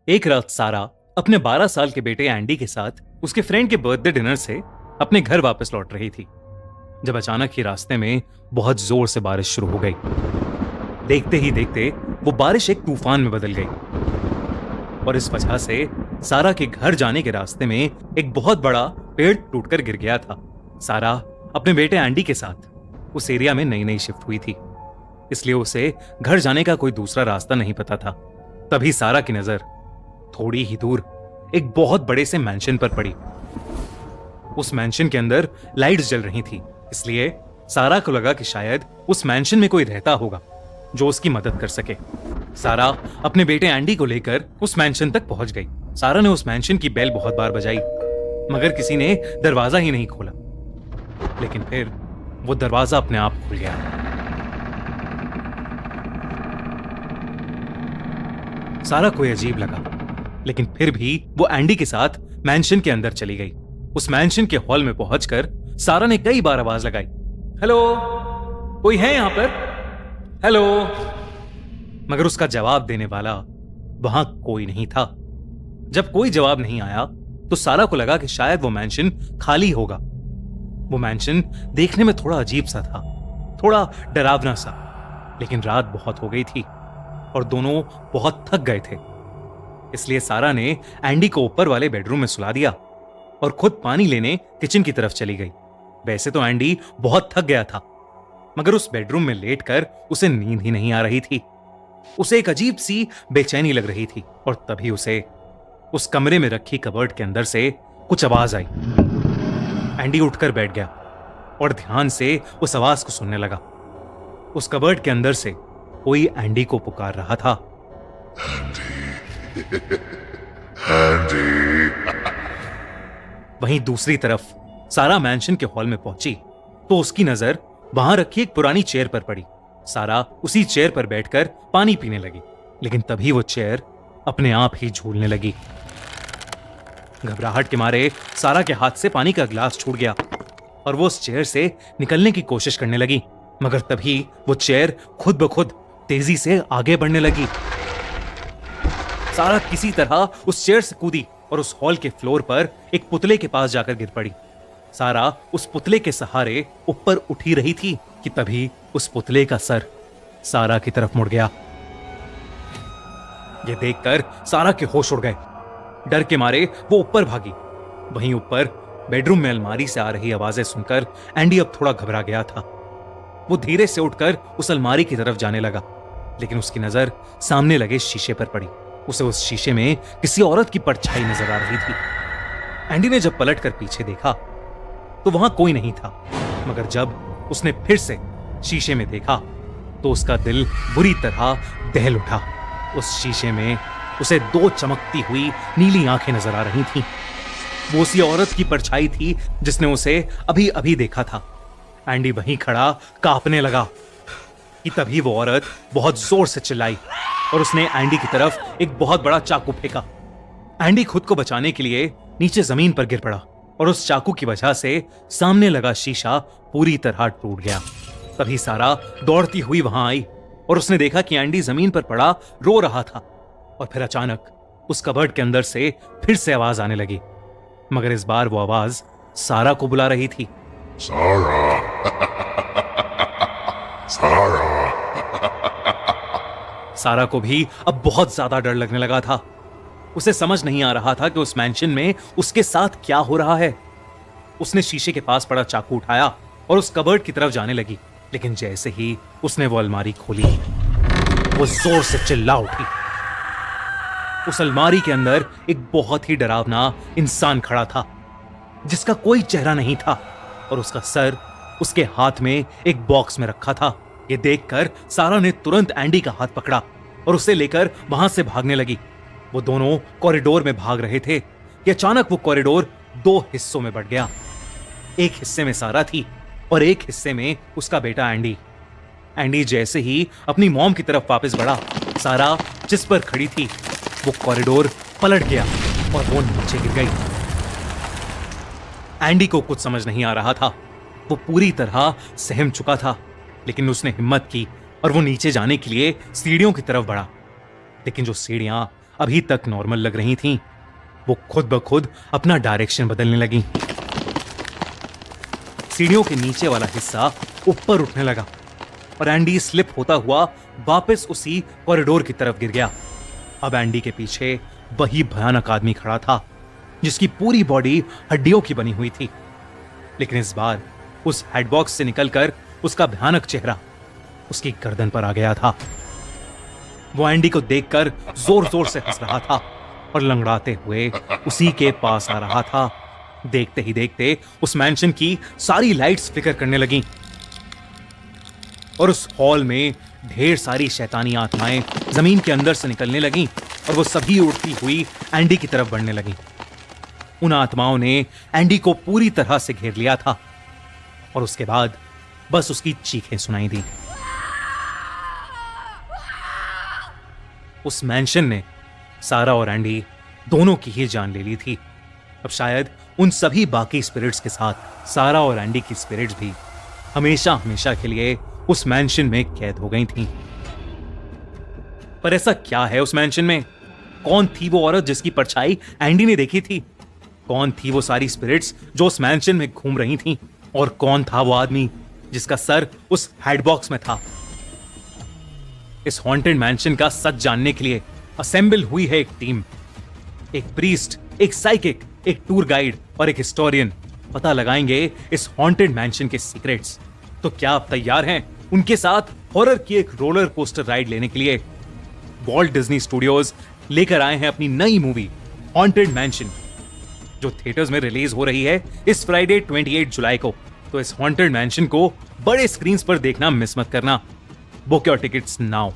एक रात सारा अपने 12 साल के बेटे एंडी के साथ उसके फ्रेंड के बर्थडे डिनर से अपने घर वापस लौट रही थी, जब अचानक ही रास्ते में बहुत जोर से बारिश शुरू हो गई। देखते ही देखते वो बारिश एक तूफान में बदल गई और इस वजह से सारा के घर जाने के रास्ते में एक बहुत बड़ा पेड़ टूटकर गिर गया था। सारा अपने बेटे एंडी के साथ उस एरिया में नई नई शिफ्ट हुई थी, इसलिए उसे घर जाने का कोई दूसरा रास्ता नहीं पता था। तभी सारा की नजर थोड़ी ही दूर एक बहुत बड़े से मैंशन पर पड़ी। उस मैंशन के अंदर लाइट्स जल रही थी, इसलिए सारा को लगा कि शायद उस मैंशन में कोई रहता होगा जो उसकी मदद कर सके। सारा अपने बेटे एंडी को लेकर उस मैंशन तक पहुंच गई। सारा ने उस मैंशन की बेल बहुत बार बजाई, मगर किसी ने दरवाजा ही नहीं खोला। लेकिन फिर वो दरवाजा अपने आप खुल गया। सारा को अजीब लगा, लेकिन फिर भी वो एंडी के साथ मैंशन के अंदर चली गई। उस मैंशन के हॉल में पहुंचकर सारा ने कई बार आवाज लगाई, हेलो, कोई है यहां पर? हेलो। मगर उसका जवाब देने वाला वहां कोई नहीं था। जब कोई जवाब नहीं आया तो सारा को लगा कि शायद वो मैंशन खाली होगा। वो मैंशन देखने में थोड़ा अजीब सा था, थोड़ा डरावना सा, लेकिन रात बहुत हो गई थी और दोनों बहुत थक गए थे। इसलिए सारा ने एंडी को ऊपर वाले बेडरूम में सुला दिया और खुद पानी लेने किचन की तरफ चली गई। वैसे तो एंडी बहुत थक गया था, मगर उस बेडरूम में लेटकर उसे नींद ही नहीं आ रही थी। उसे एक अजीब सी बेचैनी लग रही थी और तभी उसे उस कमरे में रखी कबर्ड के अंदर से कुछ आवाज आई। एंडी उठकर बैठ गया और ध्यान से उस आवाज को सुनने लगा। उस कबर्ड के अंदर से कोई एंडी को पुकार रहा था। एंडी। वहीं दूसरी तरफ सारा मैंशन के हॉल में पहुंची तो उसकी नजर वहां रखी एक पुरानी चेयर पर पड़ी। सारा उसी चेयर पर बैठकर पानी पीने लगी, लेकिन तभी वो चेयर अपने आप ही झूलने लगी। घबराहट के मारे सारा के हाथ से पानी का गिलास छूट गया और वो उस चेयर से निकलने की कोशिश करने लगी, मगर तभी वो चेयर खुद ब खुद तेजी से आगे बढ़ने लगी। सारा किसी तरह उस चेयर से कूदी और उस हॉल के फ्लोर पर एक पुतले के पास जाकर गिर पड़ी। सारा उस पुतले के सहारे ऊपर उठी रही थी कि तभी उस पुतले का सर सारा की तरफ मुड़ गया। यह देखकर सारा के होश उड़ गए। डर के मारे वो ऊपर भागी। वहीं ऊपर बेडरूम में अलमारी से आ रही आवाजें सुनकर एंडी अब थोड़ा घबरा गया था। वो धीरे से उठकर उस अलमारी की तरफ जाने लगा, लेकिन उसकी नजर सामने लगे शीशे पर पड़ी। उसे उस शीशे में किसी औरत की परछाई नजर आ रही थी। एंडी ने जब पलटकर पीछे देखा तो वहां कोई नहीं था, मगर जब उसने फिर से शीशे में देखा तो उसका दिल बुरी तरह दहल उठा। उस शीशे में उसे दो चमकती हुई नीली आंखें नजर आ रही थीं। वो उसी औरत की परछाई थी जिसने उसे अभी अभी देखा था। एंडी वहीं खड़ा कांपने लगा कि तभी वो औरत बहुत जोर से चिल्लाई और उसने एंडी की तरफ एक बहुत बड़ा चाकू फेंका। एंडी खुद को बचाने के लिए नीचे जमीन पर गिर पड़ा और उस चाकू की वजह से सामने लगा शीशा पूरी तरह टूट गया। तभी सारा दौड़ती हुई वहां आई और उसने देखा कि एंडी जमीन पर पड़ा रो रहा था। और फिर अचानक उस कबर्ड के अंदर से फिर से आवाज आने लगी, मगर इस बार वो आवाज सारा को बुला रही थी। सारा। सारा। सारा को भी अब बहुत ज्यादा डर लगने लगा था। उसे समझ नहीं आ रहा था कि उस मैंशन में उसके साथ क्या हो रहा है। उसने शीशे के पास पड़ा चाकू उठाया और उस कबर्ड की तरफ जाने लगी, लेकिन जैसे ही उसने वो अलमारी खोली वो जोर से चिल्ला उठी। उस अलमारी के अंदर एक बहुत ही डरावना इंसान खड़ा था जिसका कोई चेहरा नहीं था और उसका सर उसके हाथ में एक बॉक्स में रखा था। ये देखकर सारा ने तुरंत एंडी का हाथ पकड़ा और उसे लेकर वहां से भागने लगी। वो दोनों कॉरिडोर में भाग रहे थे कि अचानक वो कॉरिडोर दो हिस्सों में बंट गया। एक हिस्से में सारा थी और एक हिस्से में उसका बेटा एंडी। एंडी जैसे ही अपनी मॉम की तरफ वापस बढ़ा, सारा जिस पर खड़ी थी वो कॉरिडोर पलट गया और वो नीचे गिर गई। एंडी को कुछ समझ नहीं आ रहा था। वो पूरी तरह सहम चुका था, लेकिन उसने हिम्मत की और वो नीचे जाने के लिए सीढ़ियों की तरफ बढ़ा। लेकिन जो सीढ़ियां अभी तक नॉर्मल लग रही थीं, वो खुद ब खुद अपना डायरेक्शन बदलने लगी। सीढ़ियों के नीचे वाला हिस्सा ऊपर उठने लगा और एंडी स्लिप होता हुआ वापस उसी कॉरिडोर की तरफ गिर गया। अब एंडी के पीछे वही भयानक आदमी खड़ा था जिसकी पूरी बॉडी हड्डियों की बनी हुई थी, लेकिन इस बार उस हेडबॉक्स से निकलकर उसका भयानक चेहरा उसकी गर्दन पर आ गया था। वो एंडी को देखकर जोर जोर से हंस रहा था और लंगड़ाते हुए उसी के पास आ रहा था। देखते ही देखते उस मैंशन की सारी लाइट्स फ्लिकर करने लगीं और उस हॉल में ढेर सारी शैतानी आत्माएं जमीन के अंदर से निकलने लगीं और वो सभी उड़ती हुई एंडी की तरफ बढ़ने लगीं। उन आत्माओं ने एंडी को पूरी तरह से घेर लिया था और उसके बाद बस उसकी चीखें सुनाई दी। उस मैंशन ने सारा और एंडी दोनों की ही जान ले ली थी। अब शायद उन सभी बाकी स्पिरिट्स के साथ सारा और एंडी की स्पिरिट्स भी हमेशा हमेशा के लिए उस मैंशन में कैद हो गई थीं। पर ऐसा क्या है उस मैंशन में? कौन थी वो औरत जिसकी परछाई एंडी ने देखी थी? कौन थी वो सारी स्पिरिट्स जो उस मैंशन में घूम रही थीं? और कौन था वो आदमी जिसका सर उस हेडबॉक्स में था? इस हॉन्टेड मैंशन का सच जानने के लिए असेंबल हुई है एक टीम। एक प्रीस्ट, एक साइकिक, एक टूर गाइड और एक हिस्टोरियन पता लगाएंगे इस हॉन्टेड मैंशन के सीक्रेट्स। तो क्या आप तैयार हैं उनके साथ हॉरर की एक रोलर कोस्टर राइड लेने के लिए? वॉल्ट डिज्नी स्टूडियोज लेकर आए हैं अपनी नई मूवी हॉन्टेड मैंशन, जो थिएटर्स में रिलीज हो रही है इस फ्राइडे 28 जुलाई को। तो इस हॉन्टेड मैंशन को बड़े स्क्रीन पर देखना मिस मत करना। Book your tickets now.